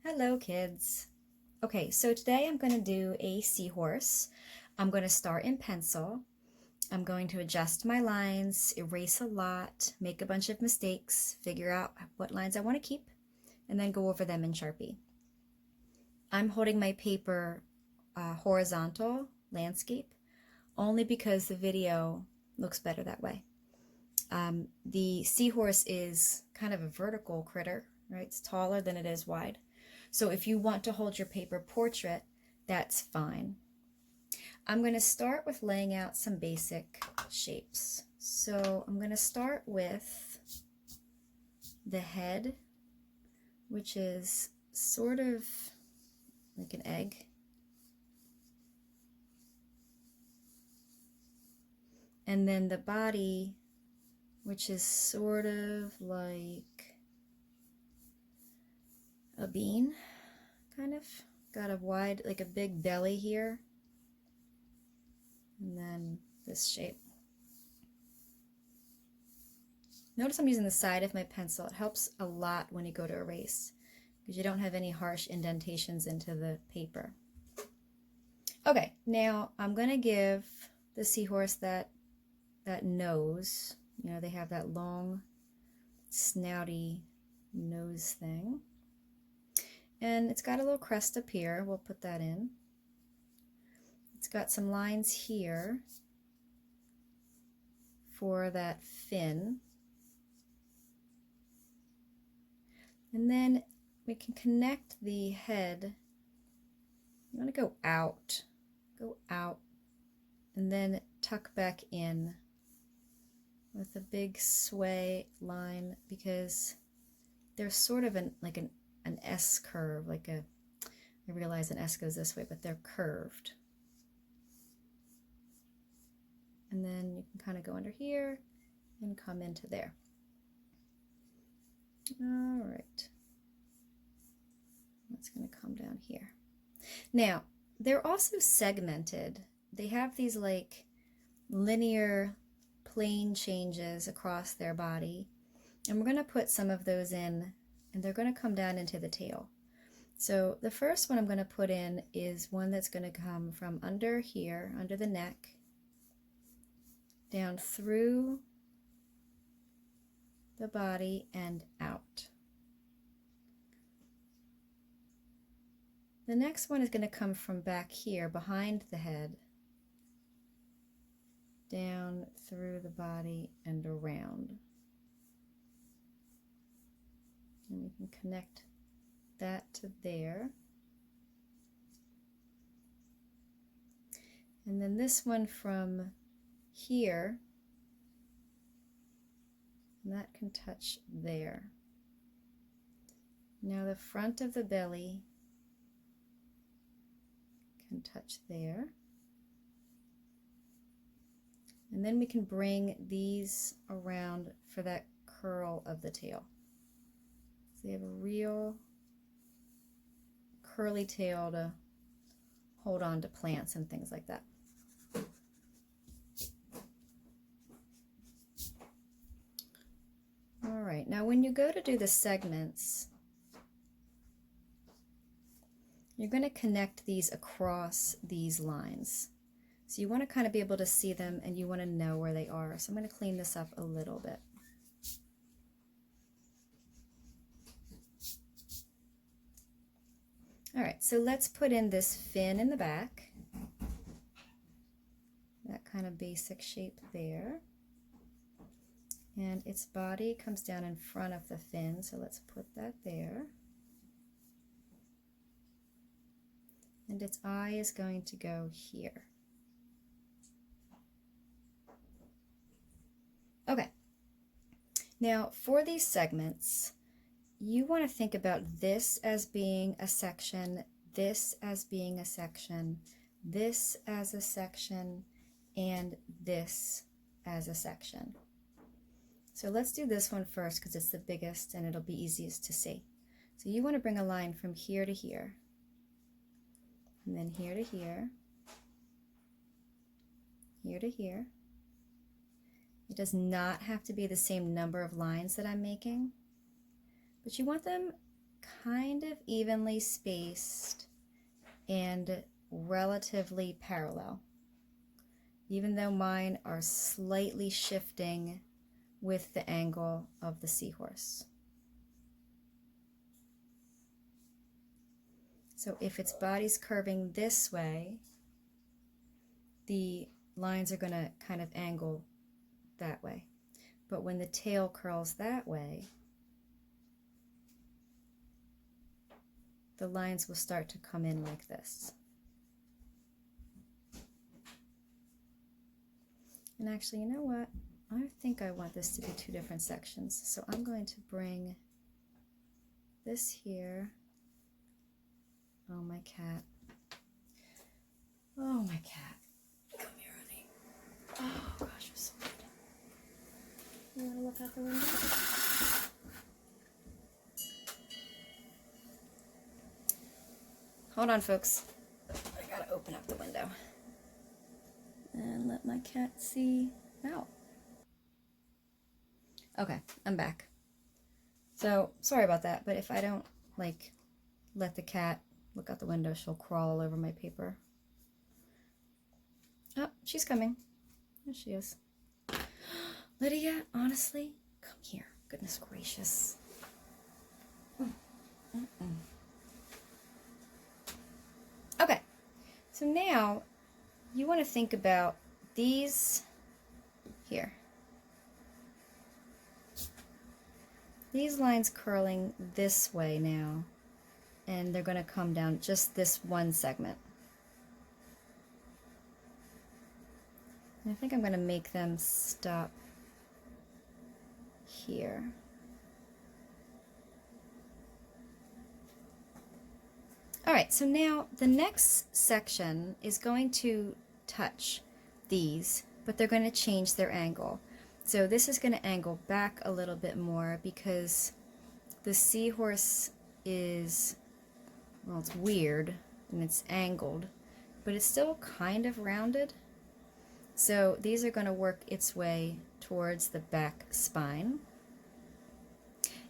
Hello, kids. Okay, so today I'm going to do a seahorse. I'm going to start in pencil. I'm going to adjust my lines, erase a lot, make a bunch of mistakes, figure out what lines I want to keep, and then go over them in Sharpie. I'm holding my paper horizontal landscape only because the video looks better that way. The seahorse is kind of a vertical critter, right? It's taller than it is wide. So if you want to hold your paper portrait, that's fine. I'm going to start with laying out some basic shapes. So I'm going to start with the head, which is sort of like an egg. And then the body, which is sort of like a bean, kind of. Got a wide, like a big belly here. And then this shape. Notice I'm using the side of my pencil. It helps a lot when you go to erase because you don't have any harsh indentations into the paper. Okay, now I'm going to give the seahorse that nose. You know, they have that long, snouty nose thing. And it's got a little crest up here. We'll put that in. It's got some lines here for that fin. And then we can connect the head. I'm going to go out, and then tuck back in with a big sway line because there's sort of an S curve, I realize an S goes this way, but they're curved. And then you can kind of go under here and come into there. All right. That's going to come down here. Now, they're also segmented. They have these like linear plane changes across their body. And we're going to put some of those in, and they're going to come down into the tail. So the first one I'm going to put in is one that's going to come from under here, under the neck, down through the body and out. The next one is going to come from back here, behind the head, down through the body and around. And we can connect that to there. And then this one from here, and that can touch there. Now the front of the belly can touch there. And then we can bring these around for that curl of the tail. So you have a real curly tail to hold on to plants and things like that. All right, now when you go to do the segments, you're going to connect these across these lines. So you want to kind of be able to see them and you want to know where they are. So I'm going to clean this up a little bit. All right, so let's put in this fin in the back. That kind of basic shape there. And its body comes down in front of the fin, so let's put that there. And its eye is going to go here. Okay, now for these segments, you want to think about this as being a section, this as being a section, this as a section, and this as a section. So let's do this one first because it's the biggest and it'll be easiest to see. So you want to bring a line from here to here, and then here to here, here to here. It does not have to be the same number of lines that I'm making, but you want them kind of evenly spaced and relatively parallel, even though mine are slightly shifting with the angle of the seahorse. So if its body's curving this way, the lines are going to kind of angle that way. But when the tail curls that way, the lines will start to come in like this. And actually, you know what? I think I want this to be two different sections. So I'm going to bring this here. Oh, my cat. Oh, my cat. Come here, honey. Oh, gosh, you're so good. You want to look out the window? Hold on, folks. I gotta open up the window and let my cat see out. Okay, I'm back. So, sorry about that, but if I don't, like, let the cat look out the window, she'll crawl all over my paper. Oh, she's coming. There she is. Lydia, honestly, come here. Goodness gracious. Okay, so now you want to think about these here. These lines curling this way now, and they're going to come down just this one segment. And I think I'm going to make them stop here. All right, so now the next section is going to touch these, but they're going to change their angle. So this is going to angle back a little bit more because the seahorse is, well, it's weird and it's angled, but it's still kind of rounded. So these are going to work its way towards the back spine.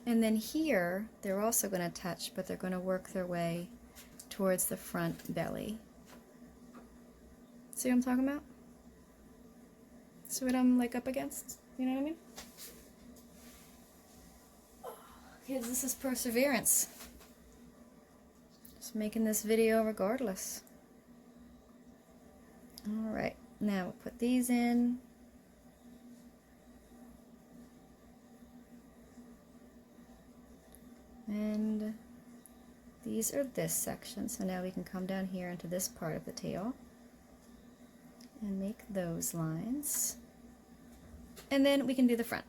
And then here, they're also going to touch, but they're going to work their way towards the front belly. See what I'm talking about? See what I'm like up against? You know what I mean? Kids, this is perseverance. Just making this video regardless. Alright, now we'll put these in. And these are this section, so now we can come down here into this part of the tail and make those lines. And then we can do the front.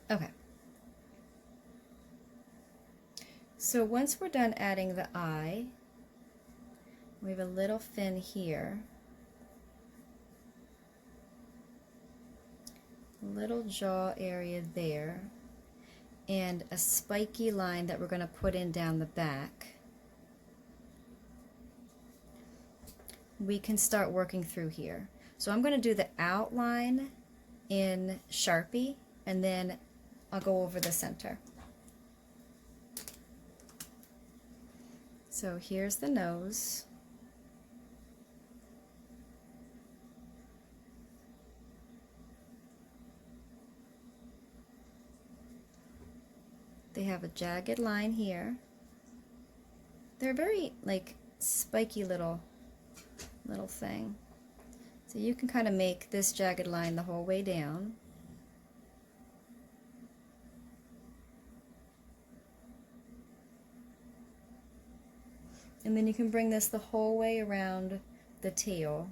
Okay. So once we're done adding the eye, we have a little fin here, a little jaw area there, and a spiky line that we're going to put in down the back. We can start working through here. So I'm going to do the outline in Sharpie, and then I'll go over the center. So here's the nose. They have a jagged line here. They're very like spiky little thing. So you can kind of make this jagged line the whole way down. And then you can bring this the whole way around the tail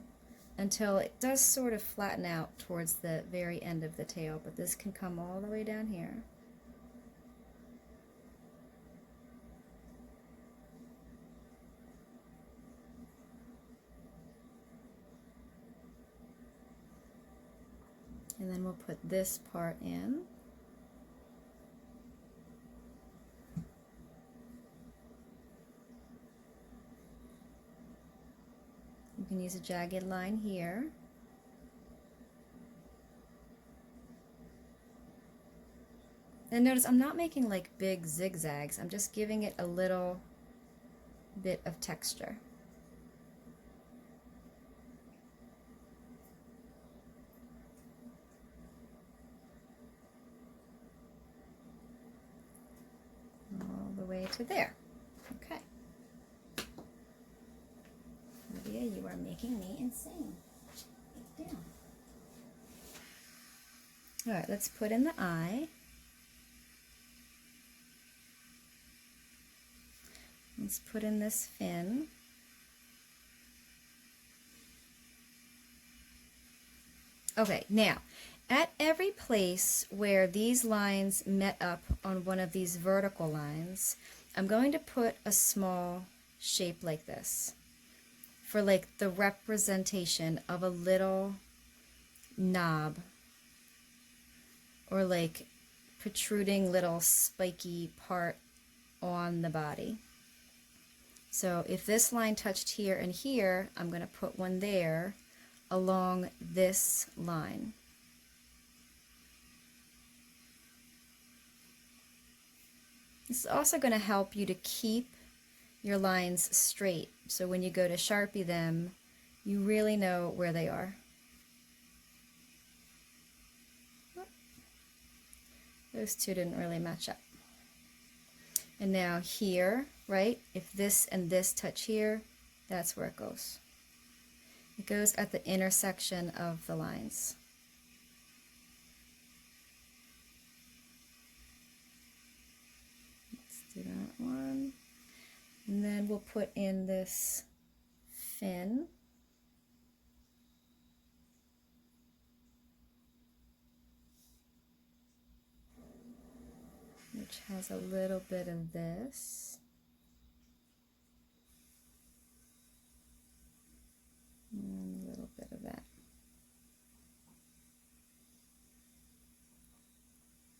until it does sort of flatten out towards the very end of the tail, but this can come all the way down here. And then we'll put this part in. can use a jagged line here. And notice I'm not making like big zigzags. I'm just giving it a little bit of texture. All the way to there. Okay. Olivia, you are making me insane. Get down. All right, let's put in the eye. Let's put in this fin. Okay, now, at every place where these lines met up on one of these vertical lines, I'm going to put a small shape like this for like the representation of a little knob or like protruding little spiky part on the body. So if this line touched here and here, I'm going to put one there along this line. This is also going to help you to keep your lines straight, so when you go to Sharpie them, you really know where they are. Those two didn't really match up. And now here, right, if this and this touch here, that's where it goes. It goes at the intersection of the lines. Let's do that one. And then we'll put in this fin. Which has a little bit of this. And a little bit of that.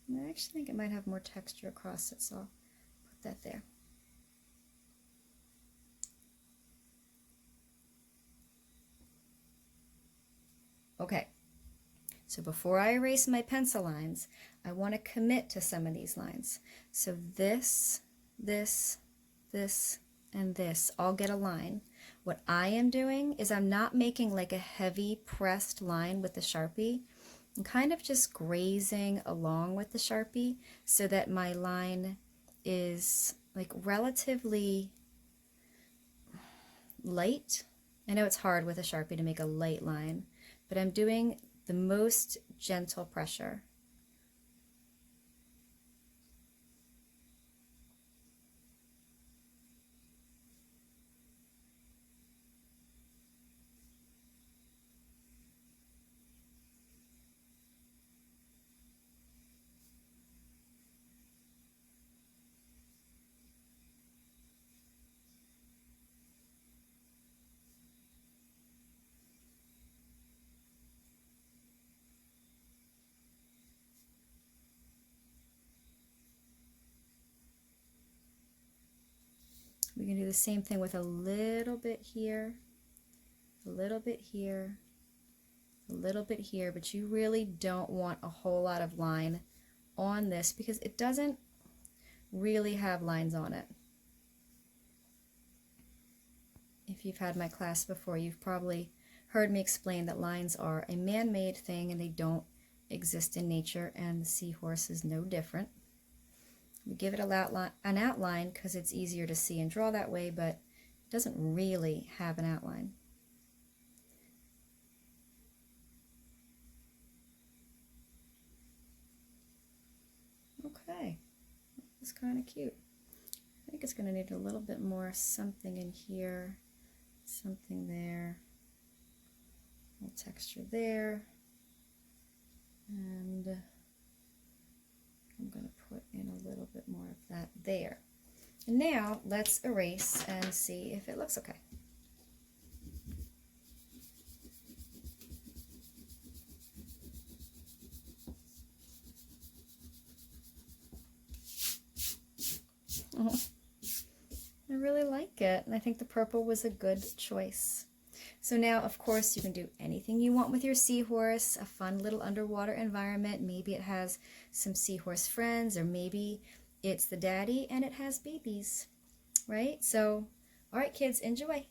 And I actually think it might have more texture across it, so I'll put that there. Okay, so before I erase my pencil lines, I want to commit to some of these lines. So this, this, this, and this all get a line. What I am doing is I'm not making like a heavy pressed line with the Sharpie. I'm kind of just grazing along with the Sharpie so that my line is like relatively light. I know it's hard with a Sharpie to make a light line, but I'm doing the most gentle pressure. We can do the same thing with a little bit here, a little bit here, a little bit here, but you really don't want a whole lot of line on this because it doesn't really have lines on it. If you've had my class before, you've probably heard me explain that lines are a man-made thing and they don't exist in nature, and the seahorse is no different. We give it an outline because it's easier to see and draw that way, but it doesn't really have an outline. Okay, that's kind of cute. I think it's going to need a little bit more something in here, something there, a little texture there, and I'm going to put in a little bit more of that there. And now let's erase and see if it looks okay. I really like it, and I think the purple was a good choice. So now, of course, you can do anything you want with your seahorse, a fun little underwater environment. Maybe it has some seahorse friends, or maybe it's the daddy and it has babies, right? So, all right, kids, enjoy.